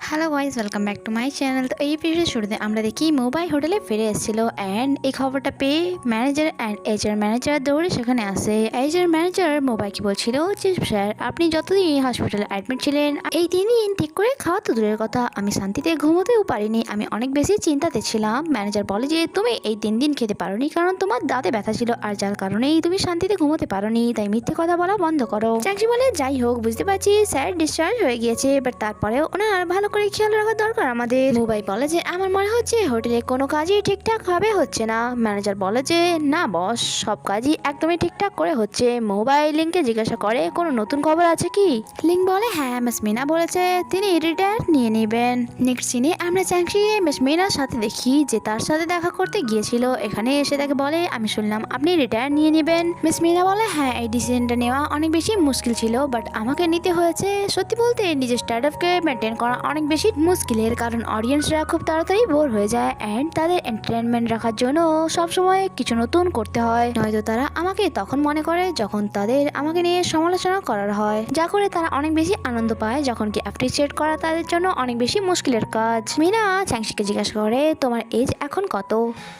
Hello guys, welcome back to my channel. তো এই ভিডিওর শুরুতে আমরা দেখি মোবাই হোটেলে ফিরে এসেছিল অ্যান্ড এই খবরটা পেয়ে ম্যানেজার অ্যান্ড এইচআর ম্যানেজার দৌড়ে সেখানে আসে। এইচআর ম্যানেজার মোবাইকে বলছিল যে স্যার, আপনি যতদিন হসপিটালে অ্যাডমিট ছিলেন এই 3 দিন ঠিক করে খাওয়া তো দূরের কথা, আমি শান্তিতে ঘুমোতেও পারিনি, আমি অনেক বেশি চিন্তাতে ছিলাম। ম্যানেজার বলে যে তুমি এই 3 দিন খেতে পারোনি কারণ তোমার দাঁতে ব্যথা ছিল, আর যার কারণেই তুমি শান্তিতে ঘুমোতে পারোনি, তাই মিথ্যে কথা বলা বন্ধ করো। চাকরি বলে যাই হোক, বুঝতে পারছি স্যার ডিসচার্জ হয়ে গিয়েছে, বাট তারপরেও ওনার ভালো করে খেয়াল রাখা দরকার আমাদের। মোবাইল বলে যে আমার মনে হচ্ছে হোটেলে কোনো কাজই ঠিকঠাক ভাবে হচ্ছে না। ম্যানেজার বলে যে না বস, সব কাজই একদমই ঠিকঠাক করে হচ্ছে। মোবাইল লিঙ্ককে জিজ্ঞাসা করে কোনো নতুন খবর আছে কি। লিঙ্ক বলে হ্যাঁ, মিস মিনা বলেছে তিনি রিটায়ার নিয়ে নেবেন। নেক্সট সিনে আমরা চাংশিকে মিস মিনার সাথে দেখি যে তার সাথে দেখা করতে গিয়েছিল। এখানে এসে তাকে বলে আমি শুনলাম আপনি রিটায়ার নিয়ে নেবেন। মিস মিনা বলে হ্যাঁ, এই ডিসিশনটা নেওয়া অনেক বেশি মুশকিল ছিল, বাট আমাকে নিতে হয়েছে। সত্যি বলতে নিজের স্টার্টআপকে মেনটেন করা অনেক বেশি মুশকিলের, কারণ অডিয়েন্সরা খুব তাড়াতাড়ি বোর হয়ে যায় অ্যান্ড তাদের এন্টারটেনমেন্ট রাখার জন্য সবসময় কিছু নতুন করতে হয়। নয়তো তারা আমাকে তখন মনে করে যখন তাদের আমাকে নিয়ে সমালোচনা করার হয়, যা করে তারা অনেক বেশি আনন্দ পায়, যখন কি অ্যাপ্রিসিয়েট করা তাদের জন্য অনেক বেশি মুশকিলের কাজ। মিনা চ্যাংশিকে জিজ্ঞাসা করে তোমার এজ এখন কত।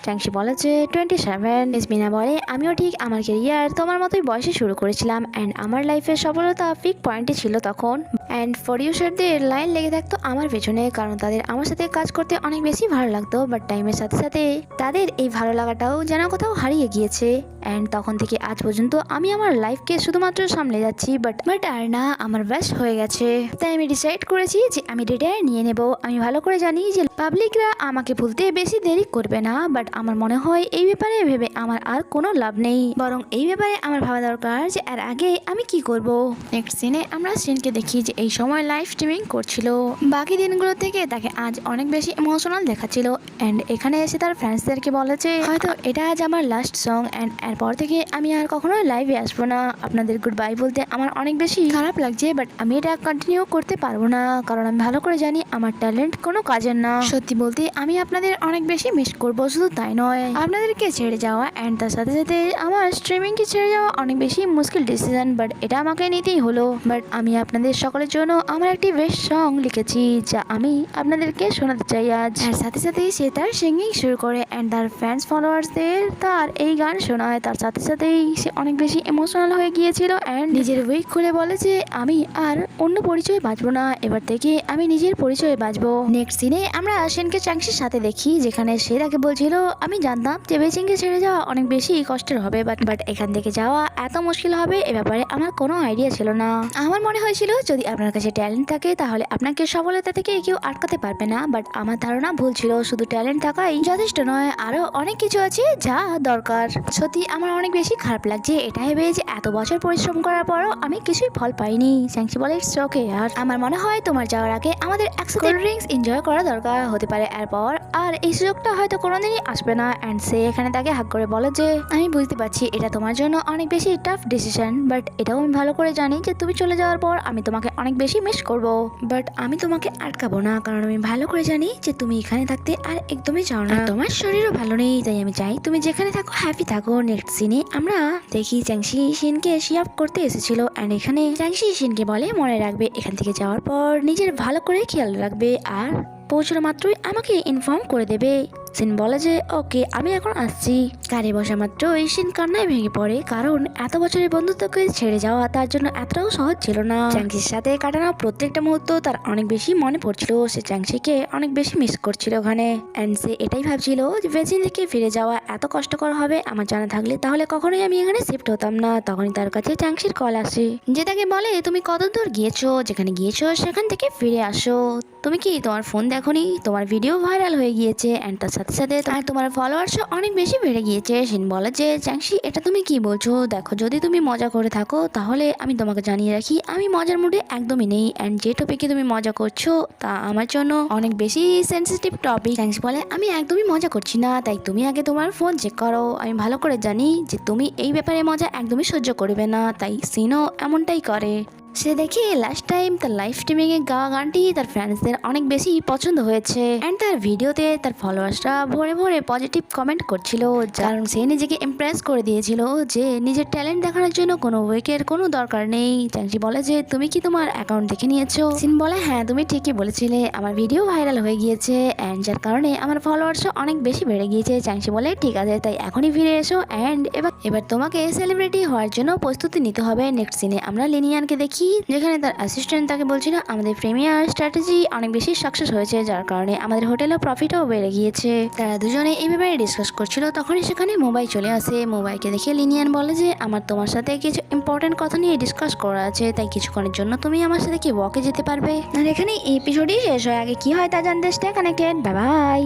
চ্যাংশি বলে যে 27। মিনা বলে আমিও ঠিক আমার কেরিয়ার তোমার মতোই বয়সে শুরু করেছিলাম অ্যান্ড আমার লাইফের সফলতা পিক পয়েন্টে ছিল তখন, অ্যান্ড প্রডিউসারদের লাইন লেগে থাকতো আমার পেছনে, কারণ তাদের আমার সাথে কাজ করতে অনেক বেশি ভালো লাগতো। বাট টাইমের সাথে সাথে তাদের এই ভালো লাগাটাও যেন কোথাও হারিয়ে গিয়েছে, অ্যান্ড তখন থেকে আজ পর্যন্ত আমি আমার লাইফকে শুধুমাত্র সামলে যাচ্ছি, বাট আর না, আমার বেস্ট হয়ে গেছে। তাই আমি ডিসাইড করেছি যে আমি রিটায়ার নিয়ে নেব। আমি ভালো করে জানি যে পাবলিকরা আমাকে ভুলতে বেশি দেরি করবে না, বাট আমার মনে হয় এই ব্যাপারে ভেবে আমার আর কোনো লাভ নেই, বরং এই ব্যাপারে আমার ভাবা দরকার যে এর আগে আমি কি করব। নেক্সট সিনে আমরা সিনকে দেখি যে এই সময় লাইভ স্ট্রিমিং করছিল। বাকি দিনগুলো থেকে তাকে আজ অনেক বেশি ইমোশনাল দেখাচ্ছিল অ্যান্ড এখানে এসে তার ফ্যান্সদেরকে বলেছে হয়তো এটা আজ আমার লাস্ট সং অ্যান্ড এরপর থেকে আমি আর কখনো লাইভে আসবো না। আপনাদের গুড বাই বলতে আমার অনেক বেশি খারাপ লাগছে, বাট আমি এটা কন্টিনিউ করতে পারবো না, কারণ আমি ভালো করে জানি আমার ট্যালেন্ট কোনো কাজের না। সত্যি বলতে আমি আপনাদের অনেক বেশি মিস করবো, শুধু তাই নয় আপনাদেরকে ছেড়ে যাওয়া অ্যান্ড তার সাথে সাথে আমার স্ট্রিমিংকে ছেড়ে যাওয়া অনেক বেশি মুশকিল ডিসিশন, বাট এটা আমাকে নিতেই হলো। বাট আমি আপনাদের সকলের জন্য আমার একটি বেস্ট সং লিখেছি যা আমি আপনাদেরকে শোনাতে চাই আজ। আর সাথে সাথে সে তার সিঙ্গিং শুরু করে অ্যান্ড তার ফ্যান্স ফলোয়ার্সদের তার এই গান শোনায়। তার সাথে সাথেই সে অনেক বেশি ইমোশনাল হয়ে গিয়েছিল অ্যান্ড নিজের উইক খুলে বলে যে আমি আর অন্য পরিচয় বাঁচবো না, এবার থেকে আমি নিজের পরিচয় বাঁচবো। নেক্সট সিনে আমরা সেনকে চাংশির সাথে দেখি, যেখানে সে তাকে বলছিল আমি জানতাম যে বেচিংকে ছেড়ে যাওয়া অনেক বেশি কষ্টের হবে, বাট এখান থেকে যাওয়া এত মুশকিল হবে এ ব্যাপারে আমার কোনো আইডিয়া ছিল না। আমার মনে হয়েছিল যদি আপনার কাছে ট্যালেন্ট থাকে তাহলে আপনাকে সফলতা থেকে কেউ আটকাতে পারবে না, বাট আমার ধারণা ভুল ছিল। শুধু ট্যালেন্ট থাকাই যথেষ্ট নয়, আরো অনেক কিছু আছে যা দরকার। সত্যি আমার অনেক বেশি খারাপ লাগছে এটা ভেবে যে এত বছর পরিশ্রম করার পরও আমি কিছুই ফল পাইনি। চ্যাংশি বলে ইটস ওকে, আর আমার মনে হয় তোমার যাওয়ার আগে আমাদের একসাথে ড্রিঙ্কস এনজয় করা দরকার হতে পারে এরপর, আর এই সুযোগটা হয়তো কোনোদিনই আসবে না। অ্যান্ড সে এখানে তাকে হাত করে বলে যে আমি বুঝতে পারছি এটা তোমার জন্য অনেক বেশি টাফ ডিসিশন, বাট এটাও আমি ভালো করে জানি যে তুমি চলে যাওয়ার পর আমি তোমাকে অনেক বেশি মিস করব, বাট আমি তোমাকে আটকাবো না, কারণ আমি ভালো করে জানি যে তুমি এখানে থাকতে আর একদমই চাও না, তোমার শরীরও ভালো নেই, তাই আমি চাই তুমি যেখানে থাকো হ্যাপি থাকো। নেক্সট সিনে আমরা দেখি চ্যাংশি শিনকে শিয়াপ করতে এসেছিল অ্যান্ড এখানে চ্যাংশি শিনকে বলে মনে রাখবে এখান থেকে যাওয়ার পর নিজের ভালো করে খেয়াল রাখবে, আর পৌঁছানো মাত্রই আমাকে ইনফর্ম করে দেবে। সিন বলে যে ওকে আমি এখন আসছি। গাড়ি বসা মাত্রই সিন কান্নায় ভেঙে পড়ে, কারণ এত বছরের বন্ধুত্বকে ছেড়ে যাওয়া তার জন্য এতটাও সহজ ছিল না। চ্যাংশির সাথে কাটানো প্রত্যেকটা মুহূর্ত তার অনেক বেশি মনে পড়ছিল, সে চ্যাংশিকে অনেক বেশি মিস করছিল ওখানে। অ্যান্ড সে এটাই ভাবছিল যে বেজিং থেকে ফিরে যাওয়া এত কষ্টকর হবে আমার জানা থাকলে তাহলে কখনোই আমি এখানে শিফট হতাম না। তখনই তার কাছে চ্যাংশির কল আসে, যে তাকে বলে তুমি কত দূর গিয়েছো, যেখানে গিয়েছো সেখান থেকে ফিরে আসো, তুমি কি তোমার ফোন দেখোনি, তোমার ভিডিও ভাইরাল হয়ে গিয়েছে অ্যান্ড তার সাথে সাথে তোমার ফলোয়ার্সও অনেক বেশি বেড়ে গিয়েছে। শিন বলে যে চ্যাংশি এটা তুমি কি বলছো, দেখো যদি তুমি মজা করে থাকো তাহলে আমি তোমাকে জানিয়ে রাখি আমি মজার মুডে একদমই নেই, অ্যান্ড যে টপিকে তুমি মজা করছো তা আমার জন্য অনেক বেশি সেন্সিটিভ টপিক। চ্যাংশি বলে আমি একদমই মজা করছি না, তাই তুমি আগে তোমার ফোন চেক করো, আমি ভালো করে জানি যে তুমি এই ব্যাপারে মজা একদমই সহ্য করবে না, তাই সিনও এমনটাই করে। সে দেখে লাস্ট টাইম তার লাইভ স্ট্রিমিং এ গাওয়া গানটি তার ফ্যান্সদের অনেক বেশি পছন্দ হয়েছে এন্ড তার ভিডিওতে তার ফলোয়ার্সরা ভরে ভরে পজিটিভ কমেন্ট করছিল, কারণ সে নিজেকে ইমপ্রেস করে দিয়েছিল যে নিজের ট্যালেন্ট দেখানোর জন্য কোনো উইকের কোনো দরকার নেই। চ্যাংচি বলে যে তুমি কি তোমার অ্যাকাউন্ট দেখে নিয়েছো? সিন বলে হ্যাঁ তুমি ঠিকই বলেছিলে, আমার ভিডিও ভাইরাল হয়ে গিয়েছে এন্ড যার কারণে আমার ফলোয়ার্সও অনেক বেশি বেড়ে গিয়েছে। চ্যাংচি বলে ঠিক আছে, তাই এখনই ফিরে এসো এন্ড এবার তোমাকে সেলিব্রিটি হওয়ার জন্য প্রস্তুতি নিতে হবে। নেক্সট সিনে আমরা লিনিয়ানকে দেখি, যেখানে তার অ্যাসিস্ট্যান্ট তাকে বলছিল আমাদের প্রিমিয়ার স্ট্র্যাটেজি অনেক বেশি সাকসেস হয়েছে, যার কারণে আমাদের হোটেলের প্রফিটও বেড়ে গিয়েছে। তারা দুজনে এই ব্যাপারে ডিসকাস করছিল, তখনই সেখানে মোবাইল চলে আসে। মোবাইলকে দেখে লিনিয়ান বলে যে আমার তোমার সাথে কিছু ইম্পর্টেন্ট কথা নিয়ে ডিসকাস করা আছে, তাই কিছুক্ষণের জন্য তুমি আমার সাথে কি ওয়াকে যেতে পারবে। আর এখানে এই এপিসোডই শেষ হয়, আগে কি হয় তা জানতে স্টে কানেক্টেড। Bye bye.